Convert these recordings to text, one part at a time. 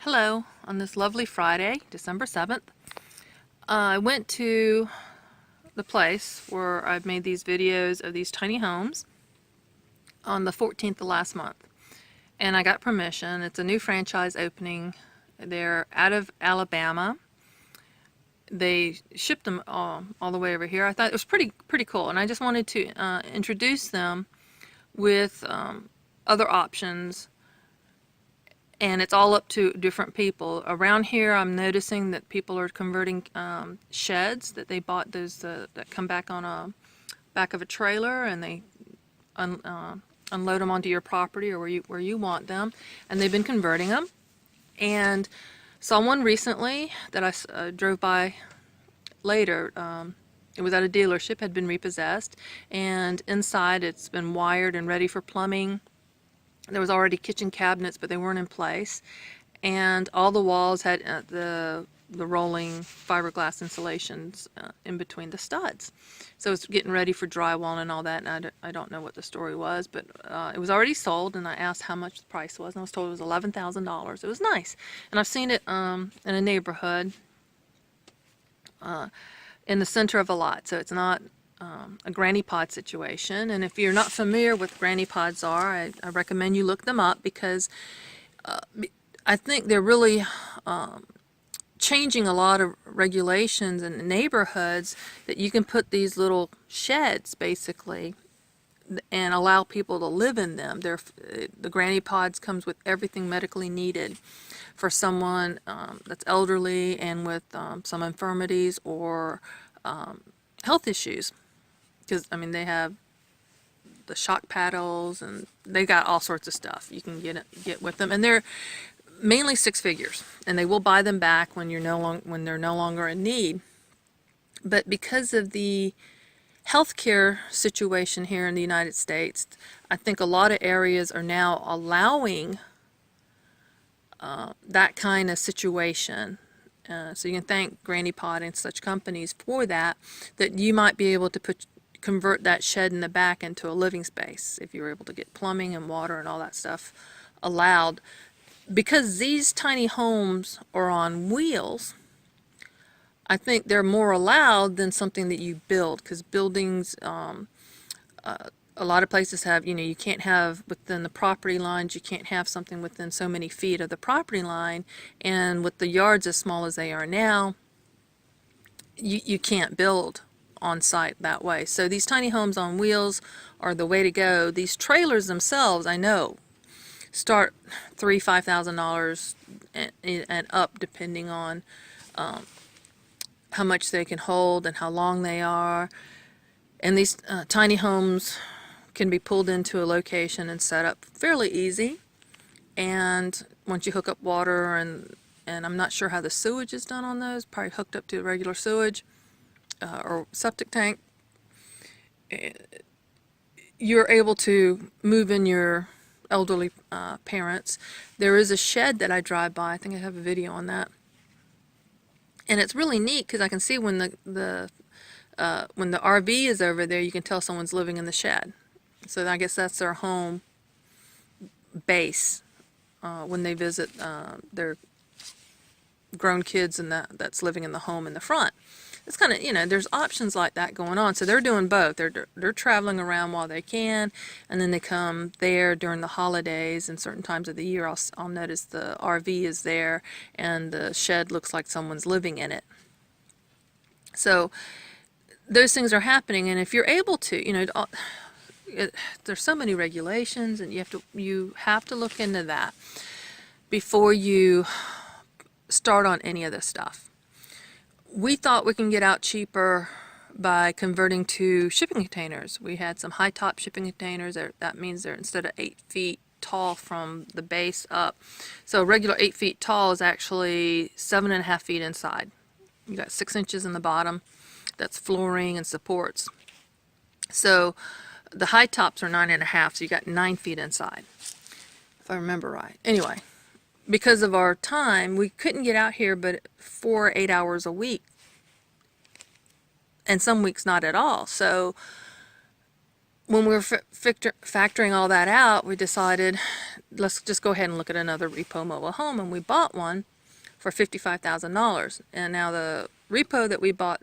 Hello, on this lovely Friday, December 7th, I went to the place where I've made these videos of these tiny homes on the 14th of last month. And I got permission. It's a new franchise opening. They're out of Alabama. They shipped them all the way over here. I thought it was pretty cool, and I just wanted to introduce them with other options. And it's all up to different people. Around here, I'm noticing that people are converting sheds that they bought, those that come back on a back of a trailer, and they unload them onto your property or where you want them, and they've been converting them. And saw one recently that I drove by later. It was at a dealership, had been repossessed, and inside it's been wired and ready for plumbing. There was already kitchen cabinets, but they weren't in place, and all the walls had the rolling fiberglass insulations in between the studs. So it's getting ready for drywall and all that, and I don't know what the story was, but it was already sold, and I asked how much the price was, and I was told it was $11,000. It was nice, and I've seen it in a neighborhood in the center of a lot, so it's not a granny pod situation. And if you're not familiar with granny pods I recommend you look them up, because I think they're really changing a lot of regulations in neighborhoods, that you can put these little sheds basically and allow people to live in them. The granny pods comes with everything medically needed for someone that's elderly and with some infirmities or health issues. Because, I mean, they have the shock paddles, and they got all sorts of stuff you can get with them. And they're mainly six figures, and they will buy them back when they're no longer in need. But because of the healthcare situation here in the United States, I think a lot of areas are now allowing that kind of situation. So you can thank Granny Pod and such companies for that you might be able to convert that shed in the back into a living space if you were able to get plumbing and water and all that stuff allowed. Because these tiny homes are on wheels, I think they're more allowed than something that you build, because buildings, a lot of places have, you can't have within the property lines, you can't have something within so many feet of the property line, and with the yards as small as they are now, you can't build on site that way. So these tiny homes on wheels are the way to go. These trailers themselves, I know, start $3,000-$5,000 and up, depending on how much they can hold and how long they are. And these tiny homes can be pulled into a location and set up fairly easy. And once you hook up water, and I'm not sure how the sewage is done on those, probably hooked up to regular sewage or septic tank, you're able to move in your elderly parents. There is a shed that I drive by. I think I have a video on that, and it's really neat because I can see when the RV is over there, you can tell someone's living in the shed. So I guess that's their home base when they visit their grown kids and that's living in the home in the front. It's kind of, there's options like that going on. So they're doing both. They're traveling around while they can, and then they come there during the holidays and certain times of the year. I'll notice the RV is there and the shed looks like someone's living in it. So those things are happening, and if you're able to, there's so many regulations, and you have to look into that before you start on any of this stuff. We thought we can get out cheaper by converting to shipping containers. We had some high top shipping containers. That means they're, instead of 8 feet tall from the base up, so a regular 8 feet tall is actually 7.5 feet inside. You got 6 inches in the bottom. That's flooring and supports. So the high tops are 9.5, so you got 9 feet inside, if I remember right. Anyway, because of our time, we couldn't get out here but 4 or 8 hours a week, and some weeks not at all. So when we were factoring all that out, we decided let's just go ahead and look at another repo mobile home, and we bought one for $55,000. And now the repo that we bought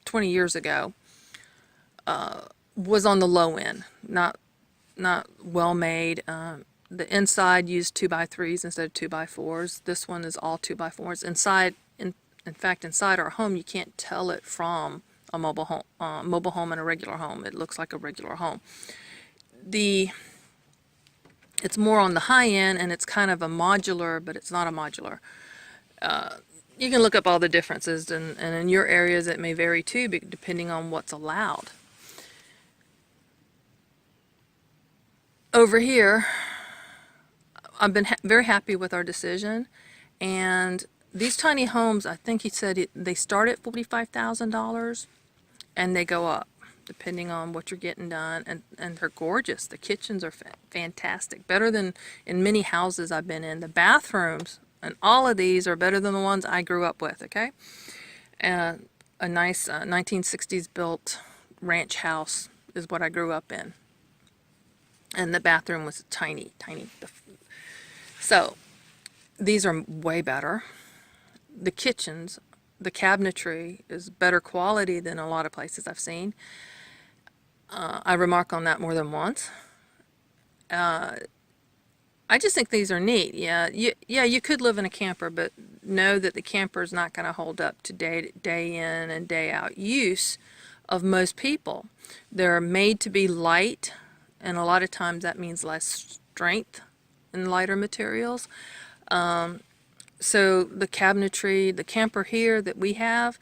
20 years ago was on the low end, not well made. The inside used 2x3s instead of 2x4s. This one is all 2x4s. Inside, in fact, inside our home, you can't tell it from a mobile home and a regular home. It looks like a regular home. It's more on the high end, and it's kind of a modular, but it's not a modular. You can look up all the differences, and in your areas it may vary too, depending on what's allowed. Over here, I've been very happy with our decision, and these tiny homes, I think he said they start at $45,000 and they go up depending on what you're getting done, and they're gorgeous. The kitchens are fantastic, better than in many houses I've been in. The bathrooms and all of these are better than the ones I grew up with, okay? And a nice 1960s built ranch house is what I grew up in. And the bathroom was tiny. So these are way better. The kitchens, the cabinetry is better quality than a lot of places I've seen. I remark on that more than once. I just think these are neat. Yeah, you could live in a camper, but know that the camper is not going to hold up to day in and day out use of most people. They're made to be light, and a lot of times that means less strength in lighter materials. So the cabinetry, the camper here that we have,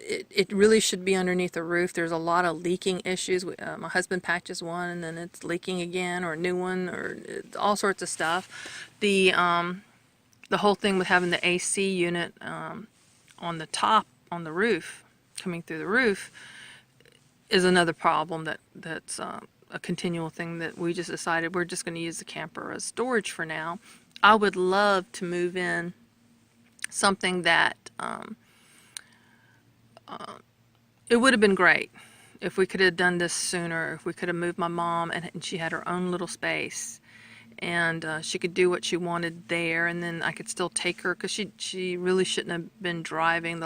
it really should be underneath the roof. There's a lot of leaking issues. My husband patches one and then it's leaking again, or a new one, or all sorts of stuff. The whole thing with having the AC unit on the top, on the roof, coming through the roof, is another problem that's a continual thing that we just decided we're just going to use the camper as storage for now. I would love to move in something that it would have been great if we could have done this sooner, if we could have moved my mom and she had her own little space and she could do what she wanted there, and then I could still take her, because she really shouldn't have been driving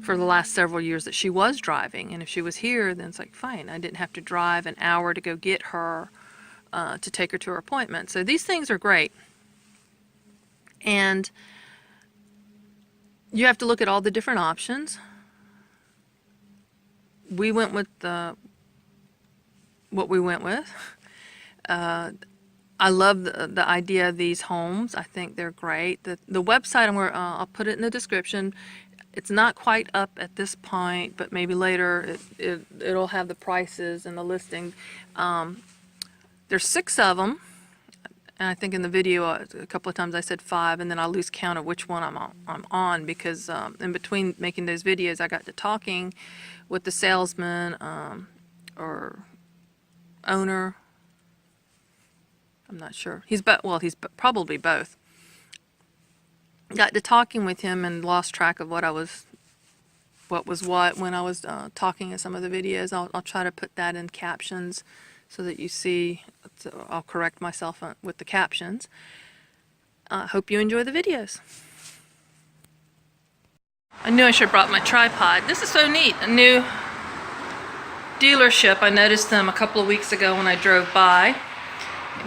for the last several years that she was driving. And if she was here, then it's like, fine, I didn't have to drive an hour to go get her to take her to her appointment. So these things are great. And you have to look at all the different options. We went with what we went with. I love the idea of these homes. I think they're great. The website, I'll put it in the description. It's not quite up at this point, but maybe later it'll have the prices and the listing. There's 6 of them. And I think in the video a couple of times I said 5, and then I lose count of which one I'm on, because in between making those videos I got to talking with the salesman or owner. I'm not sure. He's probably both. Got to talking with him and lost track of what was what when I was talking in some of the videos. I'll try to put that in captions so that you see. So I'll correct myself with the captions. Hope you enjoy the videos. I knew I should have brought my tripod. This is so neat. A new dealership. I noticed them a couple of weeks ago when I drove by.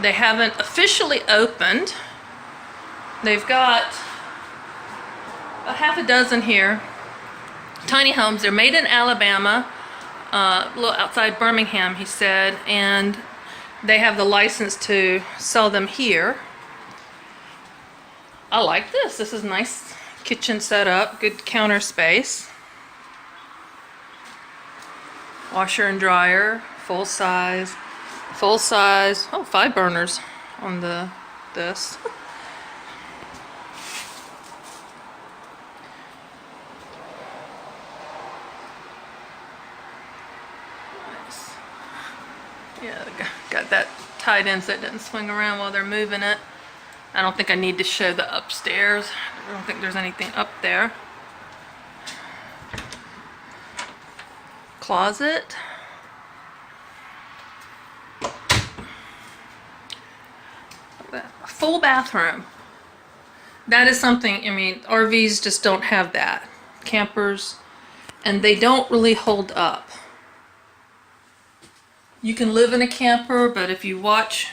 They haven't officially opened. They've got a half a dozen here. Tiny homes. They're made in Alabama, a little outside Birmingham, he said, and they have the license to sell them here. I like this. This is nice kitchen setup, good counter space. Washer and dryer, full size. Oh, 5 burners on this. Nice. Yeah, got that tied in so it doesn't swing around while they're moving it. I don't think I need to show the upstairs. I don't think there's anything up there. Closet. Look at that. A full bathroom. That is something, I mean, RVs just don't have that. Campers, and they don't really hold up. You can live in a camper, but if you watch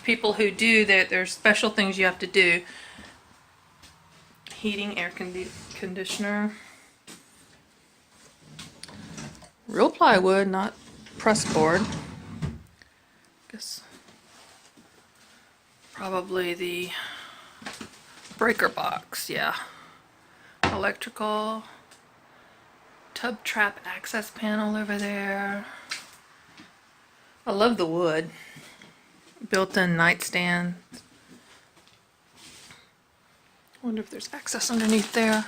people who do, there's special things you have to do. Heating, air conditioner. Real plywood, not press board. Guess probably the breaker box, yeah. Electrical. Tub trap access panel over there. I love the wood. Built-in nightstand. Wonder if there's access underneath there.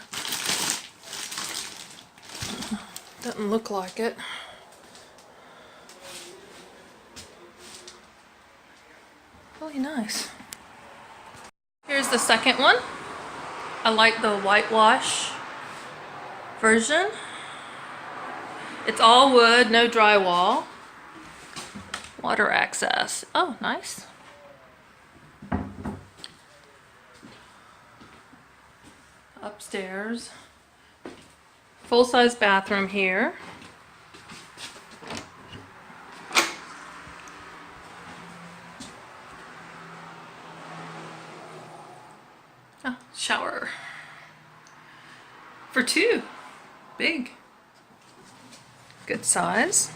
Doesn't look like it. Really nice. Here's the second one. I like the whitewash version. It's all wood, no drywall. Water access. Oh, nice. Upstairs. Full-size bathroom here. Oh, shower. For two. Big. Good size.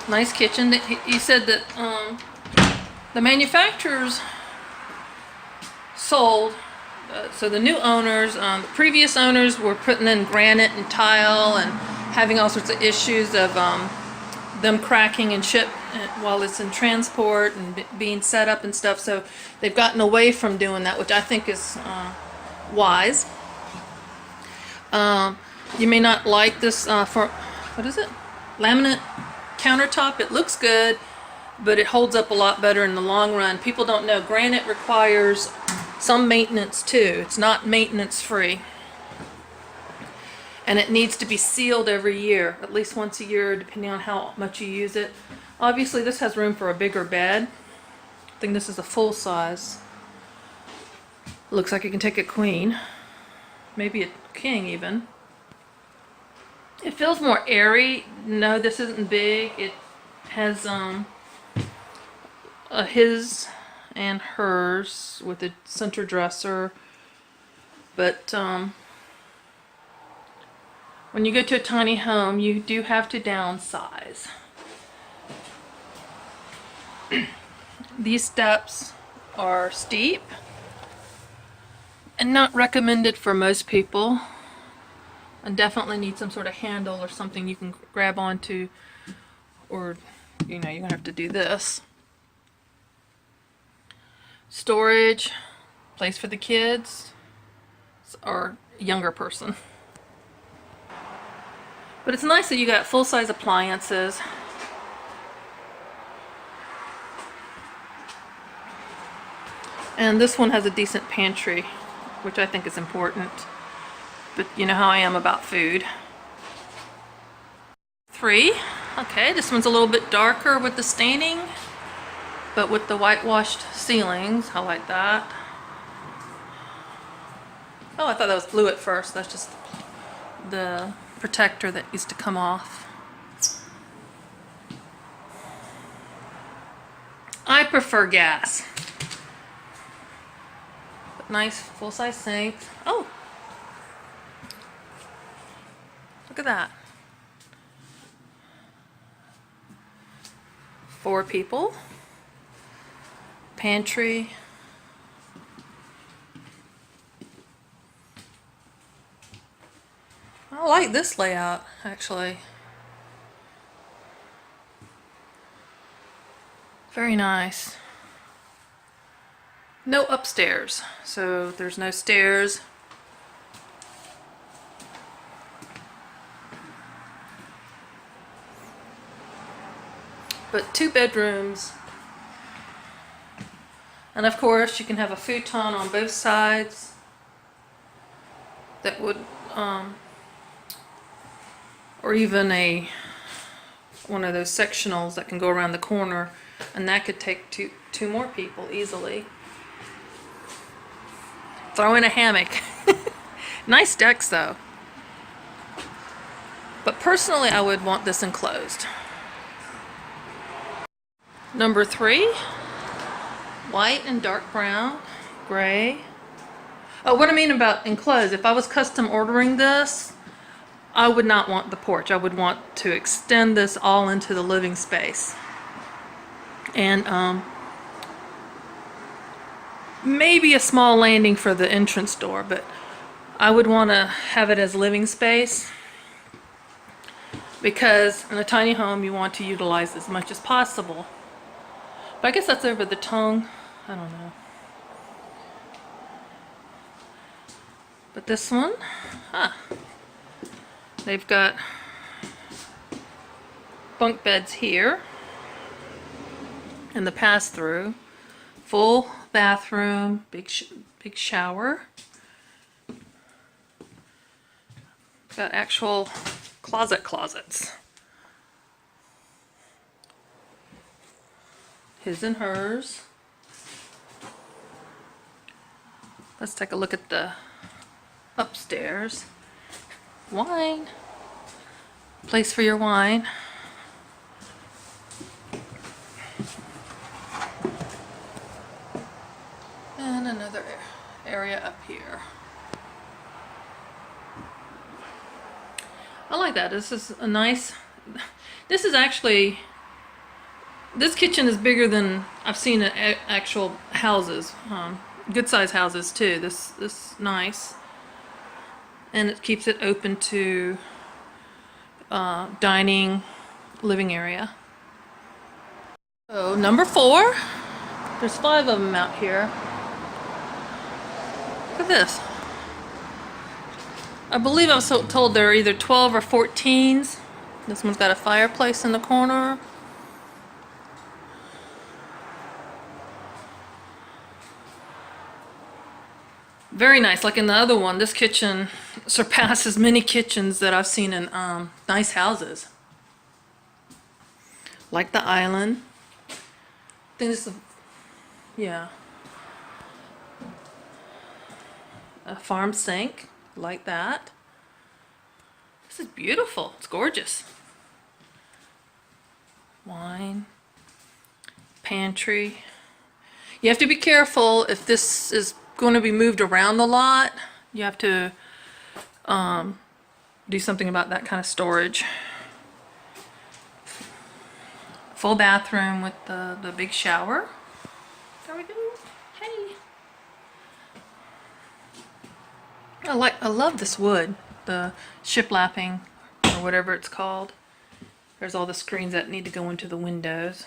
Nice kitchen. He said that the manufacturers sold, so the new owners, the previous owners were putting in granite and tile and having all sorts of issues of them cracking and ship while it's in transport and being set up and stuff. So they've gotten away from doing that, which I think is wise. You may not like this for, what is it? Laminate countertop. It looks good, but it holds up a lot better in the long run. People don't know granite requires some maintenance too. It's not maintenance free. And it needs to be sealed every year, at least once a year, depending on how much you use it. Obviously this has room for a bigger bed. I think this is a full size. Looks like it can take a queen, maybe a king even. It feels more airy. No, this isn't big. It has a his and hers with a center dresser. But when you go to a tiny home, you do have to downsize. These steps are steep and not recommended for most people. And definitely need some sort of handle or something you can grab onto, or you know, you're gonna have to do this. Storage, place for the kids or younger person. But it's nice that you got full-size appliances. And this one has a decent pantry, which I think is important. But you know how I am about food. 3. Okay, this one's a little bit darker with the staining, but with the whitewashed ceilings. I like that. Oh, I thought that was blue at first. That's just the protector that used to come off. I prefer gas. But nice full-size sink. Oh! Look at that. 4 people. Pantry. I like this layout, actually. Very nice. No upstairs, so there's no stairs. But 2 bedrooms. And of course you can have a futon on both sides that would or even one of those sectionals that can go around the corner And that could take two more people easily. Throw in a hammock. Nice decks though. But personally, I would want this enclosed. Number 3, white and dark brown, gray. Oh, what I mean about enclosed, if I was custom ordering this, I would not want the porch. I would want to extend this all into the living space. And maybe a small landing for the entrance door, but I would want to have it as living space, because in a tiny home you want to utilize as much as possible. But I guess that's over the tongue. I don't know. But this one, they've got bunk beds here and the pass-through, full bathroom, big shower. Got actual closets. His and hers. Let's take a look at the upstairs. Wine. Place for your wine. And another area up here. I like that. This is a nice, this is actually, this kitchen is bigger than I've seen in actual houses. Good size houses too. This nice. And it keeps it open to dining, living area. So number 4, there's 5 of them out here. Look at this. I believe I was told they're either 12 or 14s. This one's got a fireplace in the corner. Very nice. Like in the other one, this kitchen surpasses many kitchens that I've seen in nice houses. Like the island. I think this is, yeah. A farm sink, like that. This is beautiful. It's gorgeous. Wine. Pantry. You have to be careful if this is going to be moved around a lot. You have to do something about that kind of storage. Full bathroom with the big shower. There we go. Hey. I love this wood, the shiplapping or whatever it's called. There's all the screens that need to go into the windows.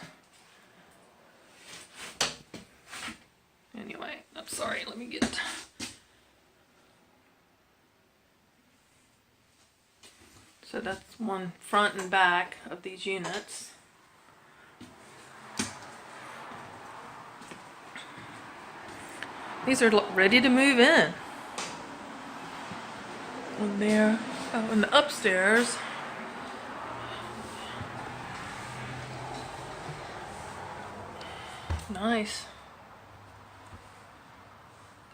Anyway, I'm sorry, let me get. So that's one front and back of these units. These are ready to move in. And there, oh, and the upstairs. Nice.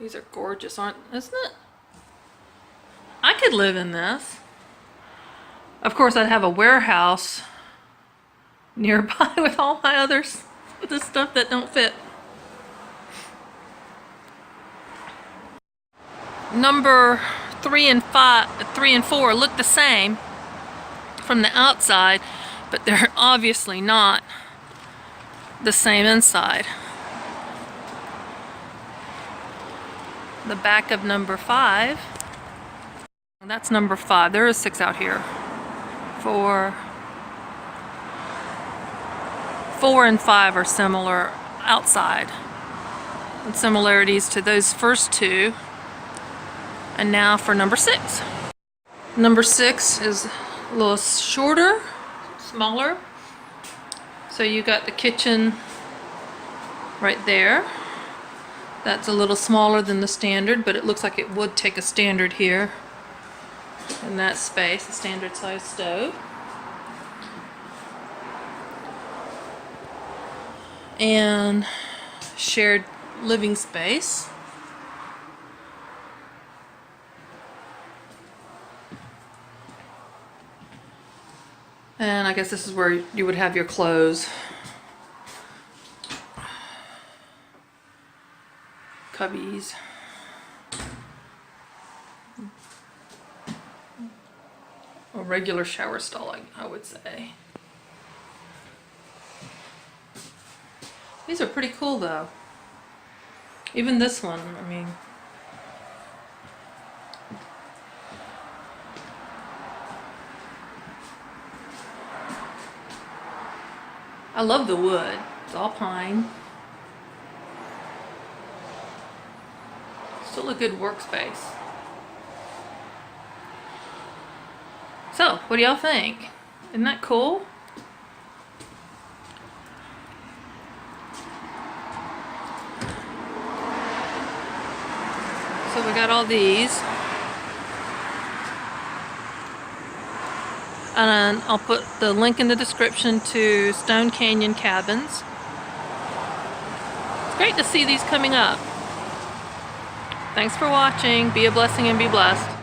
These are gorgeous, isn't it? I could live in this. Of course, I'd have a warehouse nearby with all my others, the stuff that don't fit. Number 3 and 4 look the same from the outside, but they're obviously not the same inside. The back of number 5. That's number 5. There is 6 out here. 4 and 5 are similar outside. And similarities to those first 2. And now for number 6. Number 6 is a little shorter, smaller. So you got the kitchen right there. That's a little smaller than the standard, but it looks like it would take a standard here in that space, a standard size stove. and shared living space. And I guess this is where you would have your clothes. Cubbies. A regular shower stall, I would say. These are pretty cool though. Even this one, I mean. I love the wood. It's all pine. Still a good workspace. So, what do y'all think? Isn't that cool? So we got all these. And I'll put the link in the description to Stone Canyon Cabins. It's great to see these coming up. Thanks for watching. Be a blessing and be blessed.